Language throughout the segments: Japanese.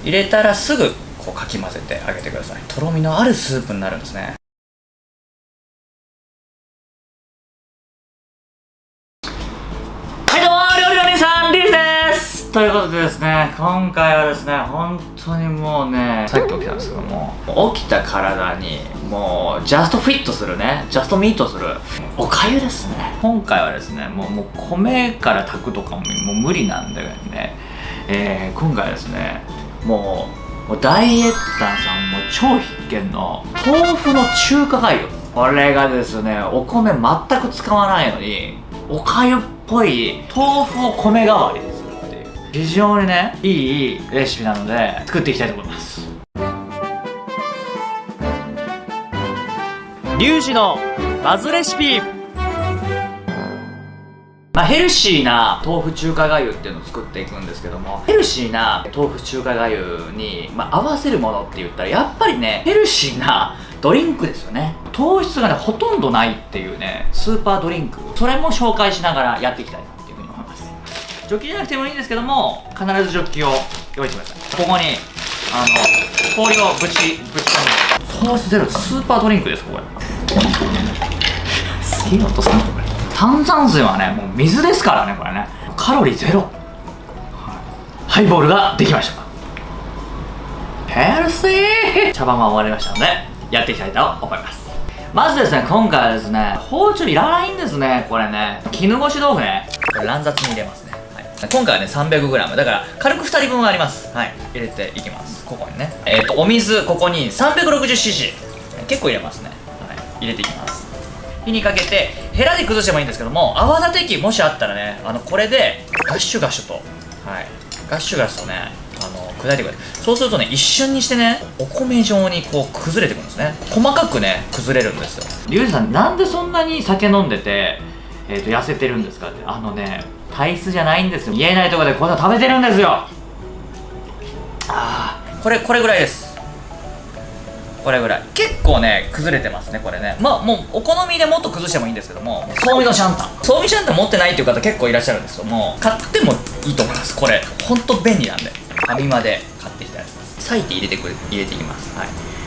入れたらすぐこうかき混ぜてあげてください。とろみのあるスープになるんですね。はいどうも、料理の兄さん、リリーですということでですね、今回はですね、本当にもうね、さっき起きたんですけども、起きた体にもうジャストフィットするね、ジャストミートするおかゆですね。今回はですね、もう米から炊くとかもう無理なんだよね。今回はですね、もうダイエッターさんも超必見の豆腐の中華粥。これがですね、お米全く使わないのにおかゆっぽい豆腐を米代わりにするっていう非常にね、いいレシピなので作っていきたいと思います。リュウジのバズレシピ。ヘルシーな豆腐中華粥っていうのを作っていくんですけども、ヘルシーな豆腐中華粥に、合わせるものって言ったらやっぱりね、ヘルシーなドリンクですよね。糖質がね、ほとんどないっていうね、スーパードリンク、それも紹介しながらやっていきたいなっていうふうに思います。ジョッキじゃなくてもいいんですけども、必ずジョッキを用意してください。ここに氷をぶち込む。糖質ゼロ、スーパードリンクです。これすげえ音するのこれ。炭酸水はね、もう水ですからね、これね。カロリーゼロ。ハイボールができました。ヘルシー。茶番は終わりましたので、やっていきたいと思います。まずですね、今回はですね、包丁いらないんですね、これね。絹ごし豆腐ね。これ乱雑に入れますね。今回はね、300g。だから、軽く2人分あります。はい。入れていきます。ここにね。お水、ここに 360cc。結構入れますね。はい。入れていきます。火にかけてヘラで崩してもいいんですけども、泡立て器もしあったらね、これでガッシュガッシュと、ガッシュガッシュとね、砕いてくれる。そうするとね、一瞬にしてね、お米状にこう崩れてくるんですね。細かくね、崩れるんですよ。リュウジさん、なんでそんなに酒飲んでて痩せてるんですかって。体質じゃないんですよ。言えないところでこんな食べてるんですよ。これぐらいです。これぐらい。結構ね、崩れてますね、これね。もうお好みでもっと崩してもいいんですけども、そうみのシャンタン、そうみシャンタン持ってないっていう方結構いらっしゃるんですけども、買ってもいいと思います。これほんと便利なんで。ファミマで買ってきたやつです。裂いて入れていきます。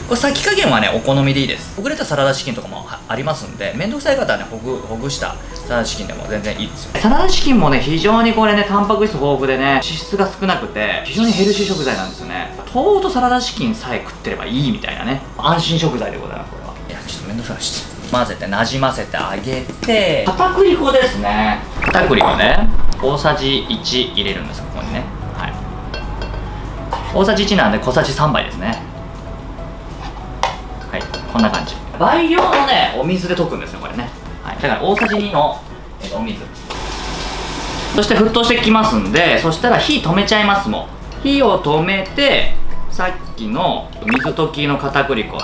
これ裂き加減はね、お好みでいいです。ほぐれたサラダチキンとかもありますんで、めんどくさい方はね、ほぐしたサラダチキンでも全然いいですよ。サラダチキンもね、非常にこれね、タンパク質豊富でね、脂質が少なくて非常にヘルシー食材なんですよね。豆腐とサラダチキンさえ食ってればいいみたいなね、安心食材でございます。これは。いや、ちょっとめんどくさいし、混ぜてなじませてあげて、片栗粉ですね。片栗粉ね、大さじ1入れるんです。ここにね、大さじ1なんで小さじ3杯ですね。こんな感じ。倍量のね、お水で溶くんですよ、これね。だから大さじ2の、お水。そして沸騰してきますんで、そしたら火止めちゃいます。もう火を止めて、さっきの水溶きの片栗粉、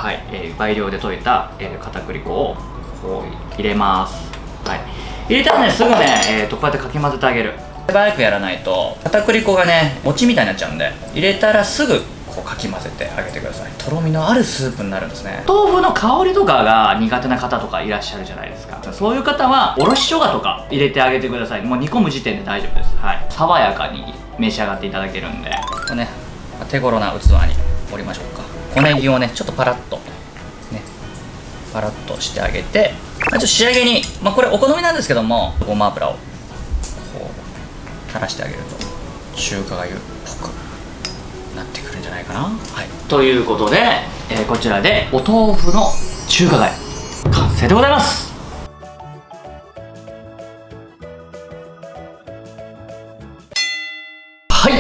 倍量で溶いた、片栗粉をこう入れます。入れたらね、すぐね、こうやってかき混ぜてあげる。手早くやらないと片栗粉がね、餅みたいになっちゃうんで、入れたらすぐこうかき混ぜてあげてください。とろみのあるスープになるんですね。豆腐の香りとかが苦手な方とかいらっしゃるじゃないですか。そういう方はおろし生姜とか入れてあげてください。もう煮込む時点で大丈夫です。爽やかに召し上がっていただけるんで、これね、手頃な器に盛りましょうか。小ネギをね、ちょっとパラッとね、パラッとしてあげて、ちょっと仕上げに、これお好みなんですけども、ごま油をこう垂らしてあげると中華粥っぽくなってくるんじゃないかな。ということで、こちらでお豆腐の中華粥完成でございます。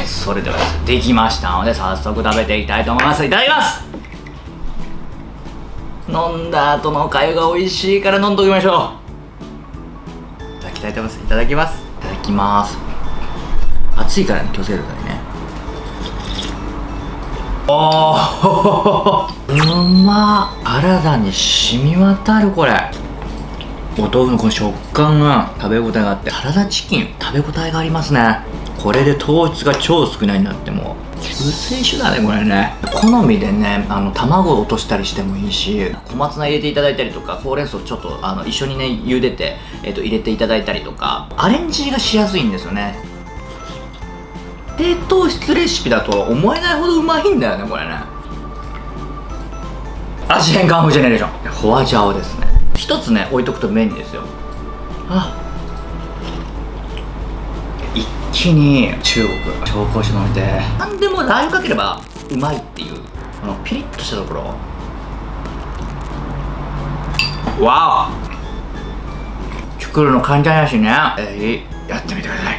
それではできましたので、早速食べていきたいと思います。いただきます。飲んだ後のおかゆが美味しいから飲んどきましょう。いただきたいと思います。いただきます。いただきます。熱いからね、気をつけてくださいね。うまっ。体に染み渡る。これお豆腐のこの食感が食べ応えがあって、サラダチキン食べ応えがありますね。これで糖質が超少ないになっても救世主だね、これね。好みでね、卵を落としたりしてもいいし、小松菜入れていただいたりとか、ほうれん草ちょっと一緒にね茹でて、入れていただいたりとか、アレンジがしやすいんですよね。低糖質レシピだとは思えないほどうまいんだよねこれね。味変カンフージェネレーションホワジャオですね。一つね置いとくと便利ですよ。一気に中国紹興酒飲めて、何でもラー油かければうまいっていうこのピリッとしたところ。わお、作るの簡単やしね、やってみてください。